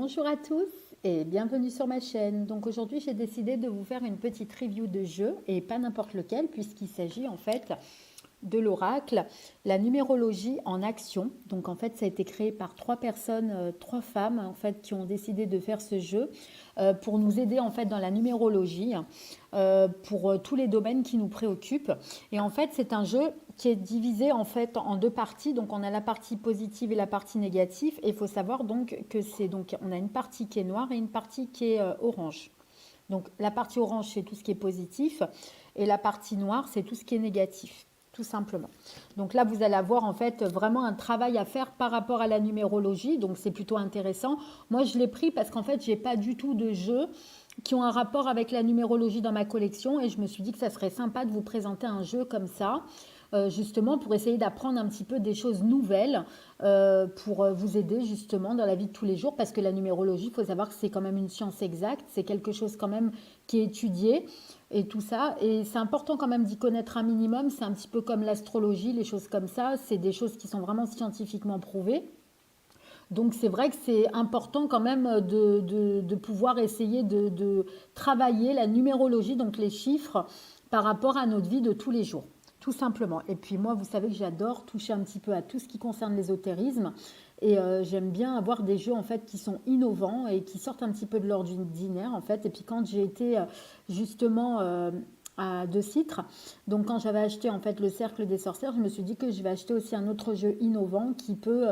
Bonjour à tous et bienvenue sur ma chaîne. Donc aujourd'hui j'ai décidé de vous faire une petite review de jeu et pas n'importe lequel puisqu'il s'agit en fait de l'oracle, la numérologie en action. Donc en fait ça a été créé par trois personnes, trois femmes en fait qui ont décidé de faire ce jeu pour nous aider en fait dans la numérologie pour tous les domaines qui nous préoccupent. Et en fait c'est un jeu qui est divisé en fait en deux parties. Donc on a la partie positive et la partie négative. Et il faut savoir donc que c'est donc on a une partie qui est noire et une partie qui est orange. Donc la partie orange c'est tout ce qui est positif et la partie noire c'est tout ce qui est négatif. Tout simplement. Donc là, vous allez avoir en fait vraiment un travail à faire par rapport à la numérologie. Donc c'est plutôt intéressant. Moi, je l'ai pris parce qu'en fait, j'ai pas du tout de jeux qui ont un rapport avec la numérologie dans ma collection. Et je me suis dit que ça serait sympa de vous présenter un jeu comme ça. Justement pour essayer d'apprendre un petit peu des choses nouvelles pour vous aider justement dans la vie de tous les jours parce que la numérologie, il faut savoir que c'est quand même une science exacte, c'est quelque chose quand même qui est étudié et tout ça et c'est important quand même d'y connaître un minimum, c'est un petit peu comme l'astrologie, les choses comme ça, c'est des choses qui sont vraiment scientifiquement prouvées. Donc c'est vrai que c'est important quand même de pouvoir essayer de travailler la numérologie, donc les chiffres par rapport à notre vie de tous les jours. Tout simplement. Et puis moi, vous savez que j'adore toucher un petit peu à tout ce qui concerne l'ésotérisme. Et j'aime bien avoir des jeux en fait qui sont innovants et qui sortent un petit peu de l'ordinaire en fait. Et puis quand j'ai été justement de Citre, donc quand j'avais acheté en fait le Cercle des Sorcières, je me suis dit que je vais acheter aussi un autre jeu innovant qui peut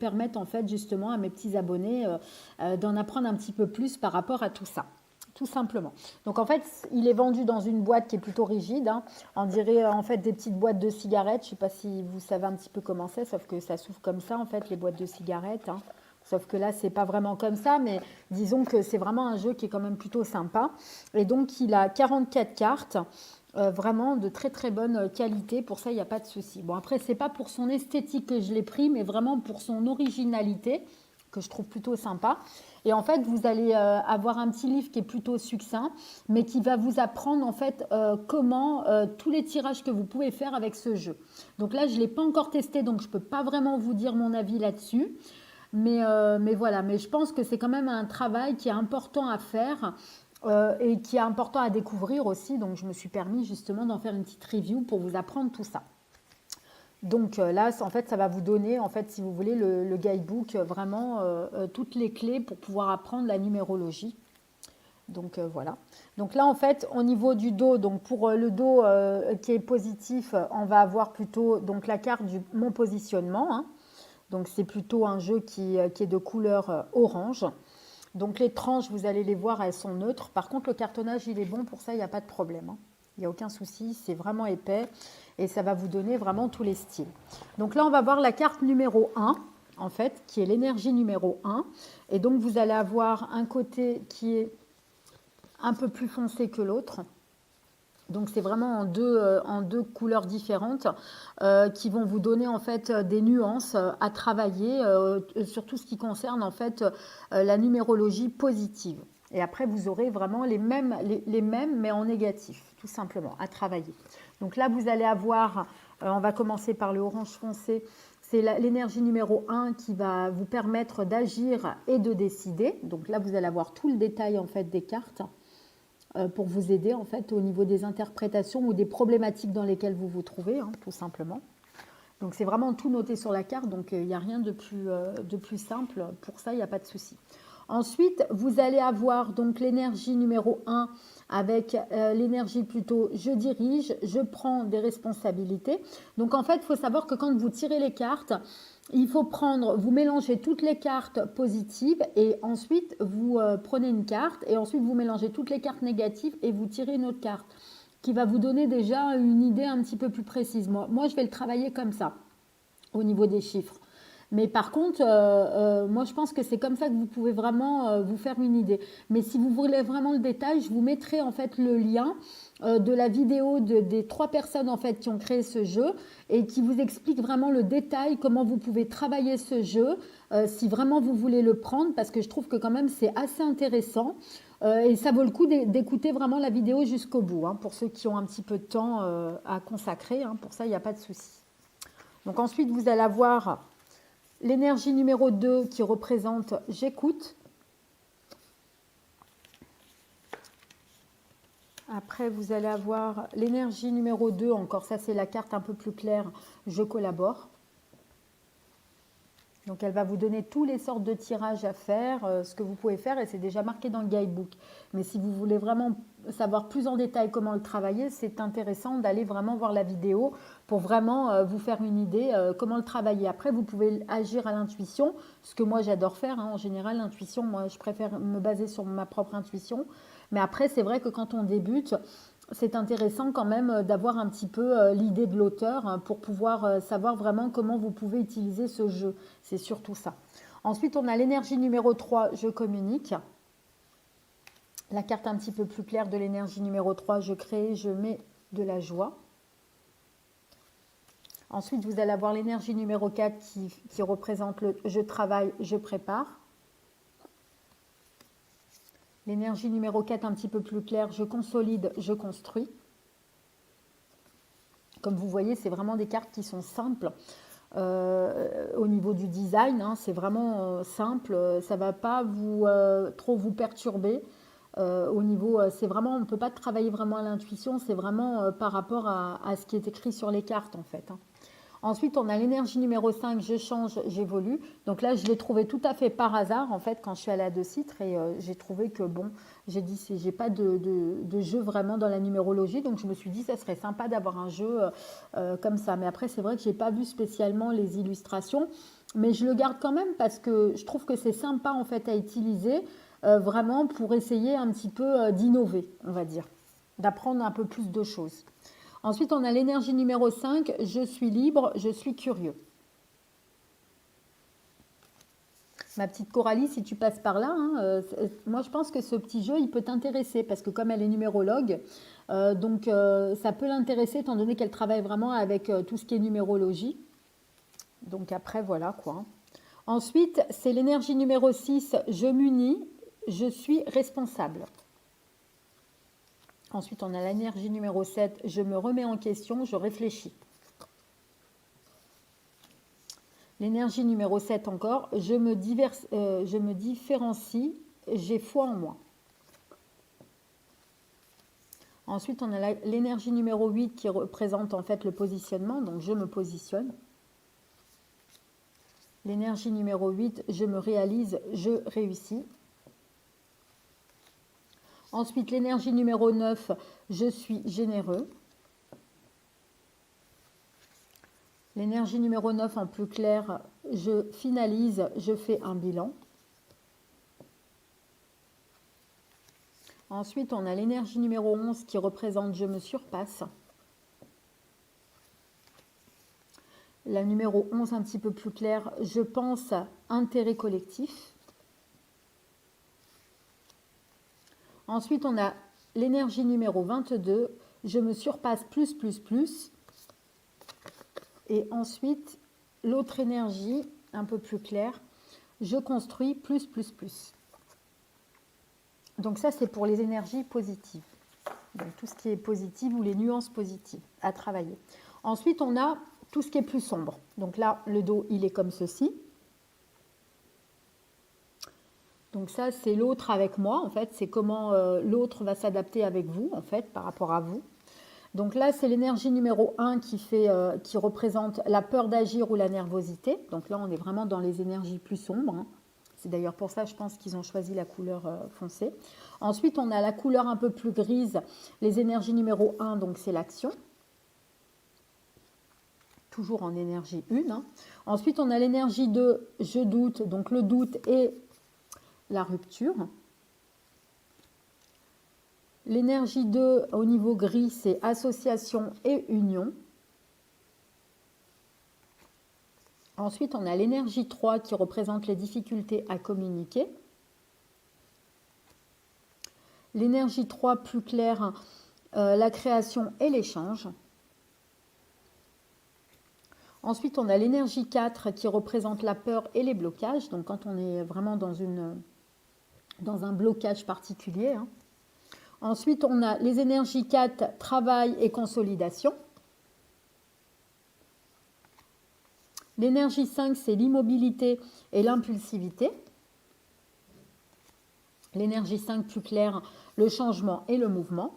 permettre en fait justement à mes petits abonnés d'en apprendre un petit peu plus par rapport à tout ça. Tout simplement. Donc en fait, il est vendu dans une boîte qui est plutôt rigide. Hein. On dirait en fait des petites boîtes de cigarettes. Je ne sais pas si vous savez un petit peu comment c'est, sauf que ça s'ouvre comme ça en fait, les boîtes de cigarettes. Hein. Sauf que là, c'est pas vraiment comme ça, mais disons que c'est vraiment un jeu qui est quand même plutôt sympa. Et donc, il a 44 cartes, vraiment de très très bonne qualité. Pour ça, il n'y a pas de souci. Bon, après, c'est pas pour son esthétique que je l'ai pris, mais vraiment pour son originalité que je trouve plutôt sympa. Et en fait, vous allez avoir un petit livre qui est plutôt succinct, mais qui va vous apprendre en fait comment tous les tirages que vous pouvez faire avec ce jeu. Donc là, je ne l'ai pas encore testé, donc je ne peux pas vraiment vous dire mon avis là-dessus. Mais voilà, mais je pense que c'est quand même un travail qui est important à faire et qui est important à découvrir aussi. Donc je me suis permis justement d'en faire une petite review pour vous apprendre tout ça. Donc là, en fait, ça va vous donner, en fait, si vous voulez, le guidebook, vraiment toutes les clés pour pouvoir apprendre la numérologie. Donc voilà. Donc là, en fait, au niveau du dos, donc pour le dos qui est positif, on va avoir plutôt donc la carte du mon positionnement. Hein. Donc c'est plutôt un jeu qui est de couleur orange. Donc les tranches, vous allez les voir, elles sont neutres. Par contre, le cartonnage, il est bon, pour ça, il n'y a pas de problème. Hein. Il n'y a aucun souci, c'est vraiment épais et ça va vous donner vraiment tous les styles. Donc là, on va voir la carte numéro 1, en fait, qui est l'énergie numéro 1. Et donc, vous allez avoir un côté qui est un peu plus foncé que l'autre. Donc c'est vraiment en deux couleurs différentes qui vont vous donner en fait des nuances à travailler sur tout ce qui concerne en fait la numérologie positive. Et après vous aurez vraiment les mêmes mais en négatif, tout simplement, à travailler. Donc là vous allez avoir, on va commencer par le orange foncé, c'est l'énergie numéro 1 qui va vous permettre d'agir et de décider. Donc là vous allez avoir tout le détail en fait des cartes pour vous aider en fait au niveau des interprétations ou des problématiques dans lesquelles vous vous trouvez, hein, tout simplement. Donc c'est vraiment tout noté sur la carte, donc il n'y a rien de plus simple. Pour ça, il n'y a pas de souci. Ensuite, vous allez avoir donc l'énergie numéro 1 avec l'énergie plutôt je dirige, je prends des responsabilités. Donc en fait, il faut savoir que quand vous tirez les cartes, il faut vous mélangez toutes les cartes positives et ensuite vous prenez une carte et ensuite vous mélangez toutes les cartes négatives et vous tirez une autre carte qui va vous donner déjà une idée un petit peu plus précise. Moi je vais le travailler comme ça au niveau des chiffres. Mais par contre, moi je pense que c'est comme ça que vous pouvez vraiment vous faire une idée. Mais si vous voulez vraiment le détail, je vous mettrai en fait le lien de la vidéo des trois personnes en fait qui ont créé ce jeu et qui vous explique vraiment le détail, comment vous pouvez travailler ce jeu si vraiment vous voulez le prendre, parce que je trouve que quand même c'est assez intéressant et ça vaut le coup d'écouter vraiment la vidéo jusqu'au bout, hein, pour ceux qui ont un petit peu de temps à consacrer, hein, pour ça il n'y a pas de souci. Donc ensuite vous allez avoir l'énergie numéro 2 qui représente j'écoute. Après, vous allez avoir l'énergie numéro 2, encore ça c'est la carte un peu plus claire, je collabore. Donc elle va vous donner tous les sortes de tirages à faire, ce que vous pouvez faire et c'est déjà marqué dans le guidebook. Mais si vous voulez vraiment savoir plus en détail comment le travailler, c'est intéressant d'aller vraiment voir la vidéo pour vraiment vous faire une idée comment le travailler. Après, vous pouvez agir à l'intuition, ce que moi j'adore faire. En général, l'intuition, moi je préfère me baser sur ma propre intuition. Mais après, c'est vrai que quand on débute, c'est intéressant quand même d'avoir un petit peu l'idée de l'auteur pour pouvoir savoir vraiment comment vous pouvez utiliser ce jeu. C'est surtout ça. Ensuite, on a l'énergie numéro 3, je communique. La carte un petit peu plus claire de l'énergie numéro 3, je crée, je mets de la joie. Ensuite, vous allez avoir l'énergie numéro 4 qui représente le je travaille, je prépare. L'énergie numéro 4 un petit peu plus claire, je consolide, je construis. Comme vous voyez, c'est vraiment des cartes qui sont simples. Au niveau du design, c'est vraiment simple, ça ne va pas trop vous perturber. Au niveau, c'est vraiment, on ne peut pas travailler vraiment à l'intuition, c'est vraiment par rapport à ce qui est écrit sur les cartes en fait. Ensuite, on a l'énergie numéro 5, je change, j'évolue. Donc là, je l'ai trouvé tout à fait par hasard, en fait, quand je suis allée à De Citre. Et j'ai trouvé que, bon, j'ai dit, j'ai pas de jeu vraiment dans la numérologie. Donc, je me suis dit, ça serait sympa d'avoir un jeu comme ça. Mais après, c'est vrai que je n'ai pas vu spécialement les illustrations. Mais je le garde quand même parce que je trouve que c'est sympa, en fait, à utiliser vraiment pour essayer un petit peu d'innover, on va dire. D'apprendre un peu plus de choses. Ensuite, on a l'énergie numéro 5, je suis libre, je suis curieux. Ma petite Coralie, si tu passes par là, moi je pense que ce petit jeu, il peut t'intéresser parce que comme elle est numérologue, ça peut l'intéresser étant donné qu'elle travaille vraiment avec tout ce qui est numérologie. Donc après, voilà quoi. Ensuite, c'est l'énergie numéro 6, je m'unis, je suis responsable. Ensuite, on a l'énergie numéro 7, je me remets en question, je réfléchis. L'énergie numéro 7 encore, je me différencie, j'ai foi en moi. Ensuite, on a l'énergie numéro 8 qui représente en fait le positionnement, donc je me positionne. L'énergie numéro 8, je me réalise, je réussis. Ensuite, l'énergie numéro 9, je suis généreux. L'énergie numéro 9 en plus clair, je finalise, je fais un bilan. Ensuite, on a l'énergie numéro 11 qui représente je me surpasse. La numéro 11 un petit peu plus clair, je pense intérêt collectif. Ensuite, on a l'énergie numéro 22, je me surpasse plus, plus, plus. Et ensuite, l'autre énergie, un peu plus claire, je construis plus, plus, plus. Donc ça, c'est pour les énergies positives. Donc tout ce qui est positif ou les nuances positives à travailler. Ensuite, on a tout ce qui est plus sombre. Donc là, le dos, il est comme ceci. Donc ça, c'est l'autre avec moi, en fait. C'est comment l'autre va s'adapter avec vous, en fait, par rapport à vous. Donc là, c'est l'énergie numéro 1 qui représente la peur d'agir ou la nervosité. Donc là, on est vraiment dans les énergies plus sombres. C'est d'ailleurs pour ça, je pense qu'ils ont choisi la couleur foncée. Ensuite, on a la couleur un peu plus grise, les énergies numéro 1, donc c'est l'action. Toujours en énergie 1. Ensuite, on a l'énergie 2, je doute, donc le doute et la rupture. L'énergie 2 au niveau gris, c'est association et union. Ensuite, on a l'énergie 3 qui représente les difficultés à communiquer. L'énergie 3 plus claire, la création et l'échange. Ensuite, on a l'énergie 4 qui représente la peur et les blocages. Donc, quand on est vraiment dans un blocage particulier. Ensuite, on a les énergies 4, travail et consolidation. L'énergie 5, c'est l'immobilité et l'impulsivité. L'énergie 5 plus claire, le changement et le mouvement.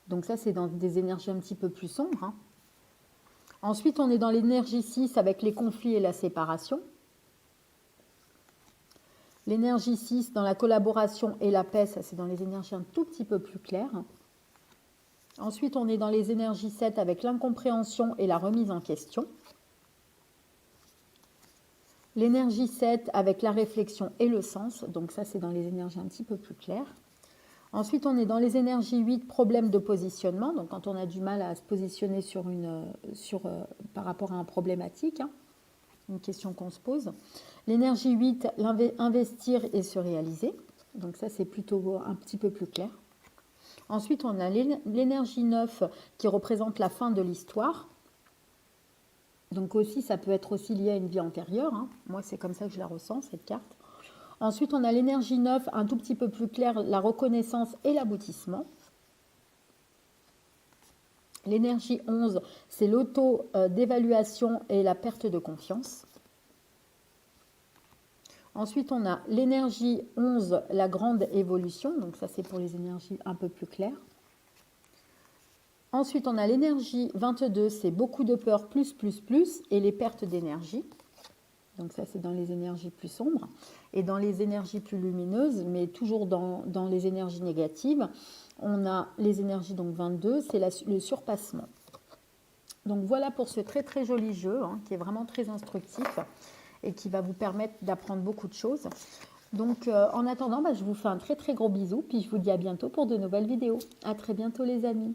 Donc ça, c'est dans des énergies un petit peu plus sombres, hein. Ensuite, on est dans l'énergie 6 avec les conflits et la séparation. L'énergie 6 dans la collaboration et la paix, ça c'est dans les énergies un tout petit peu plus claires. Ensuite, on est dans les énergies 7 avec l'incompréhension et la remise en question. L'énergie 7 avec la réflexion et le sens, donc ça c'est dans les énergies un petit peu plus claires. Ensuite, on est dans les énergies 8, problème de positionnement, donc quand on a du mal à se positionner par rapport à un problématique, hein, une question qu'on se pose. L'énergie 8, investir et se réaliser, donc ça c'est plutôt un petit peu plus clair. Ensuite, on a l'énergie 9 qui représente la fin de l'histoire. Donc aussi, ça peut être aussi lié à une vie antérieure, hein. Moi, c'est comme ça que je la ressens, cette carte. Ensuite, on a l'énergie 9, un tout petit peu plus clair, la reconnaissance et l'aboutissement. L'énergie 11, c'est l'auto-dévaluation et la perte de confiance. Ensuite, on a l'énergie 11, la grande évolution. Donc ça, c'est pour les énergies un peu plus claires. Ensuite, on a l'énergie 22, c'est beaucoup de peur, plus, et les pertes d'énergie. Donc ça, c'est dans les énergies plus sombres. Et dans les énergies plus lumineuses, mais toujours dans les énergies négatives, on a les énergies, donc 22, c'est le surpassement. Donc voilà pour ce très très joli jeu, hein, qui est vraiment très instructif et qui va vous permettre d'apprendre beaucoup de choses. Donc en attendant, je vous fais un très très gros bisou, puis je vous dis à bientôt pour de nouvelles vidéos. À très bientôt les amis.